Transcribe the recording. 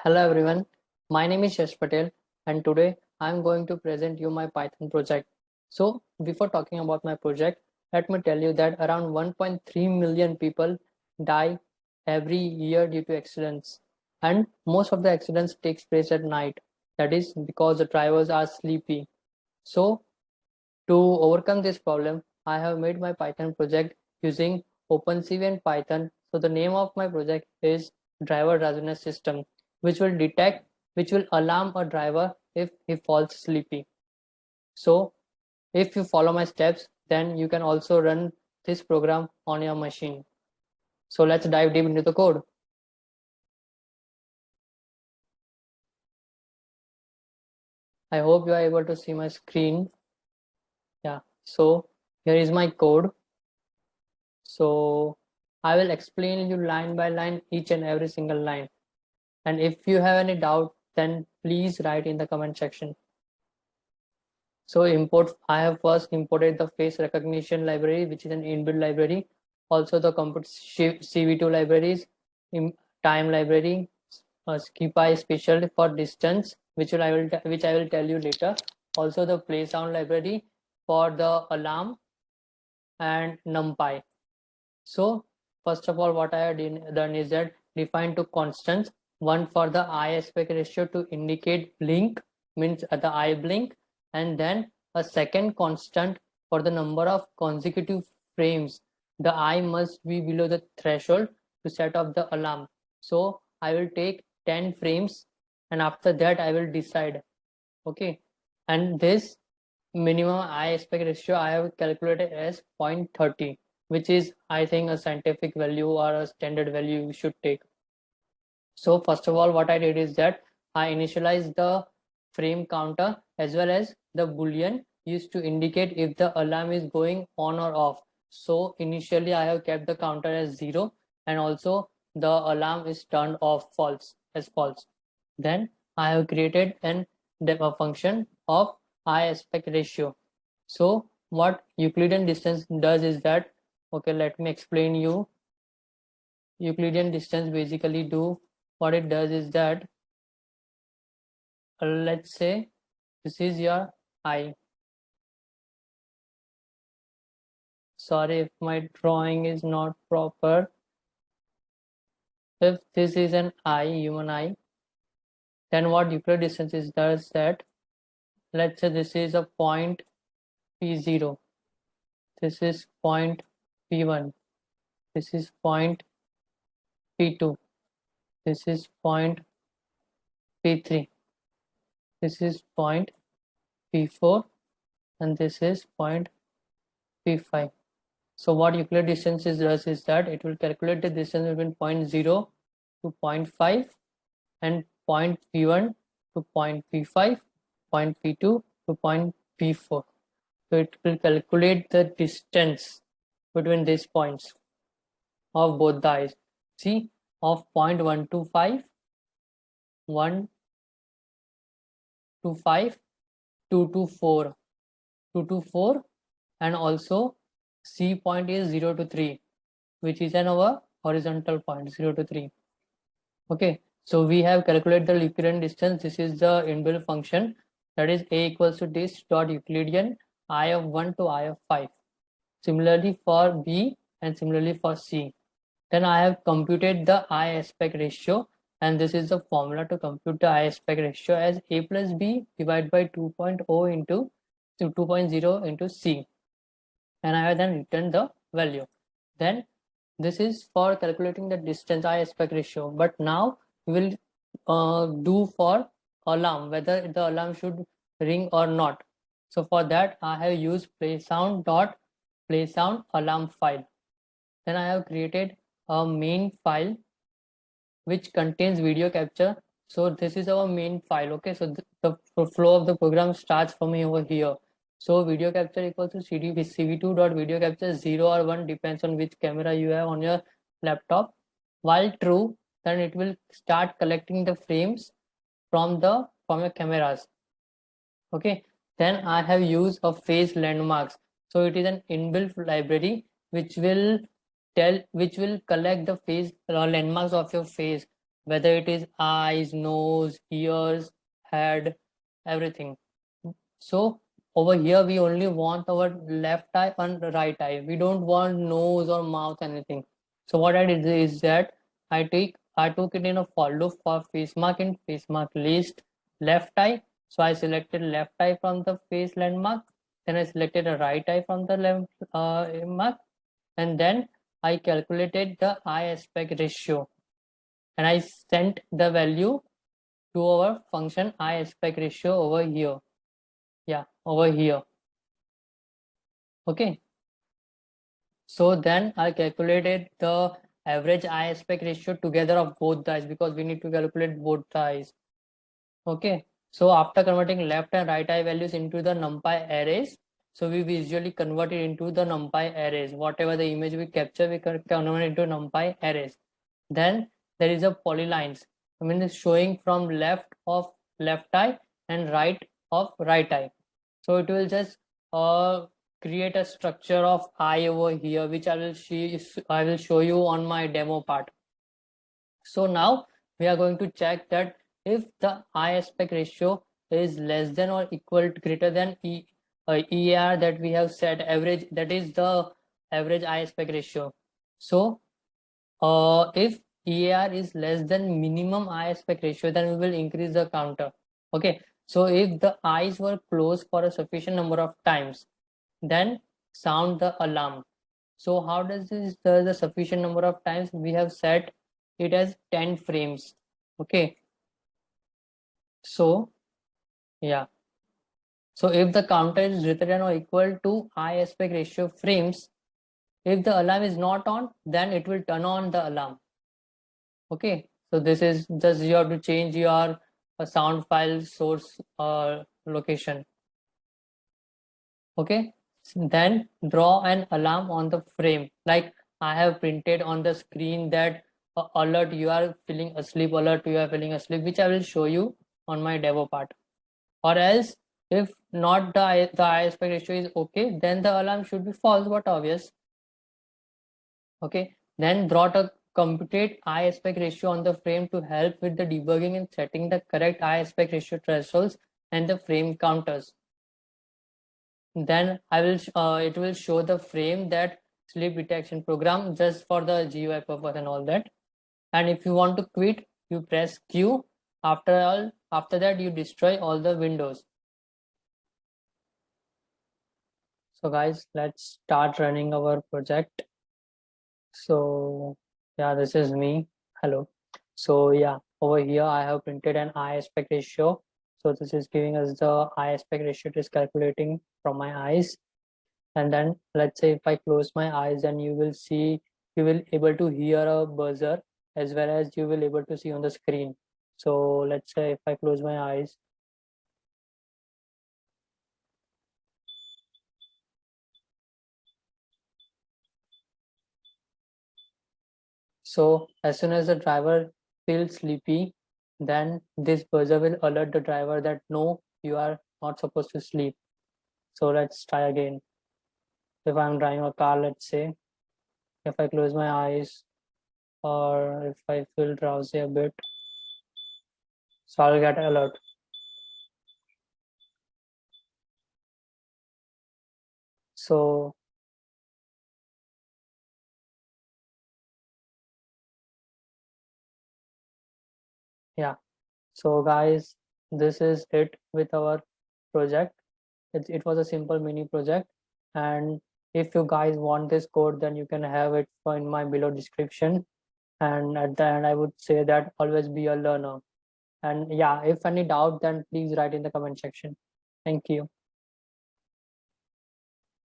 Hello everyone, my name is Yash Patel and today I am going to present you my Python project. So before talking about my project, let me tell you that around 1.3 million people die every year due to accidents, and most of the accidents takes place at night. That is because the drivers are sleepy. So to overcome this problem, I have made my Python project using OpenCV and Python. So the name of my project is Driver Readiness System, which will alarm a driver if he falls sleepy. So if you follow my steps, then you can also run this program on your machine. So let's dive deep into the code. I hope you are able to see my screen. Yeah, so here is my code. So I will explain you line by line each and every single line. And if you have any doubt, then please write in the comment section. So I have first imported the face recognition library, which is an inbuilt library. Also the CV2 libraries, time library, Skippy special for distance, which I will tell you later. Also the play sound library for the alarm and NumPy. So first of all, what I have done is that define two constants, one for the eye aspect ratio to indicate blink, means the eye blink, and then a second constant for the number of consecutive frames the eye must be below the threshold to set off the alarm. So I will take 10 frames and after that I will decide. Okay, and this minimum eye aspect ratio I have calculated as 0.30, which is I think a scientific value or a standard value you should take. So first of all, what I did is that I initialized the frame counter as well as the boolean used to indicate if the alarm is going on or off. So initially I have kept the counter as 0 and also the alarm is turned off false. Then I have created a function of eye aspect ratio. So what Euclidean distance does is that, okay, let me explain you. Euclidean distance basically what it does is that, let's say this is your eye. Sorry if my drawing is not proper. If this is an eye, human eye, then what Euclidean distance is does that, let's say this is a point P0, this is point P1, this is point P2, this is point P3, this is point P4, and this is point P5. So what Euclid distance does is that it will calculate the distance between point 0 to 0.5 and point P1 to point P5, point P2 to point P4. So it will calculate the distance between these points of both the eyes. See, of 0.125, 125, 224, 224, and also C point is 0 to 3, which is our horizontal point 0 to 3. Okay, so we have calculated the Euclidean distance. This is the inbuilt function, that is a equals to this dot Euclidean I of 1 to I of 5. Similarly for B and similarly for C. Then I have computed the eye aspect ratio, and this is the formula to compute the eye aspect ratio as A plus B divided by 2.0 into 2.0 into C, and I have then written the value. Then this is for calculating the distance eye aspect ratio, but now we will do for alarm, whether the alarm should ring or not. So for that I have used playsound alarm file. Then I have created a main file which contains video capture. So this is our main file. Okay, so the flow of the program starts for me over here. So video capture equals to cv2 dot video capture 0 or 1 depends on which camera you have on your laptop. While true, then it will start collecting the frames from your cameras. Okay, then I have used a phase landmarks. So it is an inbuilt library which will collect the phase landmarks of your face whether it is eyes, nose, ears, head, everything. So over here we only want our left eye and right eye. We don't want nose or mouth, anything. So what I did is that I took it in a for loop for face mark in face mark list left eye. So I selected left eye from the face landmark. Then I selected a right eye from the left mark, and then I calculated the eye aspect ratio, and I sent the value to our function eye aspect ratio over here. Yeah, over here. Okay. So then I calculated the average eye aspect ratio together of both the eyes, because we need to calculate both the eyes. Okay. So after converting left and right eye values into the NumPy arrays, so we visually convert it into the NumPy arrays. Whatever the image we capture, we convert it into NumPy arrays. Then there is a polylines. I mean, it's showing from left of left eye and right of right eye. So it will just create a structure of eye over here, which I will show you on my demo part. So now we are going to check that if the eye aspect ratio is less than or equal to greater than EAR that we have set average, that is the average eye aspect ratio. So if EAR is less than minimum eye aspect ratio, then we will increase the counter. Okay, so if the eyes were closed for a sufficient number of times, then sound the alarm. So how does this the sufficient number of times? We have set it as 10 frames. Okay, so yeah, so if the counter is greater than or equal to eye aspect ratio frames, if the alarm is not on, then it will turn on the alarm. Okay, so this is just you have to change your sound file source location. Okay, then draw an alarm on the frame, like I have printed on the screen that alert you are feeling asleep, alert you are feeling asleep, which I will show you on my demo part. Or else if not, the eye aspect ratio is okay, then the alarm should be false, but obvious. Okay, then draw a computed eye aspect ratio on the frame to help with the debugging and setting the correct eye aspect ratio thresholds and the frame counters. Then it will show the frame that sleep detection program just for the GUI purpose and all that. And if you want to quit, you press Q. After that you destroy all the windows. So guys, let's start running our project. So yeah, this is me. Hello. So yeah, over here I have printed an eye aspect ratio. So this is giving us the eye aspect ratio. It is calculating from my eyes. And then let's say if I close my eyes, then you will able to hear a buzzer, as well as you will able to see on the screen. So let's say if I close my eyes, so as soon as the driver feels sleepy, then this buzzer will alert the driver that no, you are not supposed to sleep. So let's try again. If I'm driving a car, let's say, if I close my eyes or if I feel drowsy a bit, so I'll get alert. So yeah, so guys, this is it with our project. It was a simple mini project, and if you guys want this code, then you can have it in my below description. And at the end I would say that always be a learner. And yeah, if any doubt, then please write in the comment section. Thank you.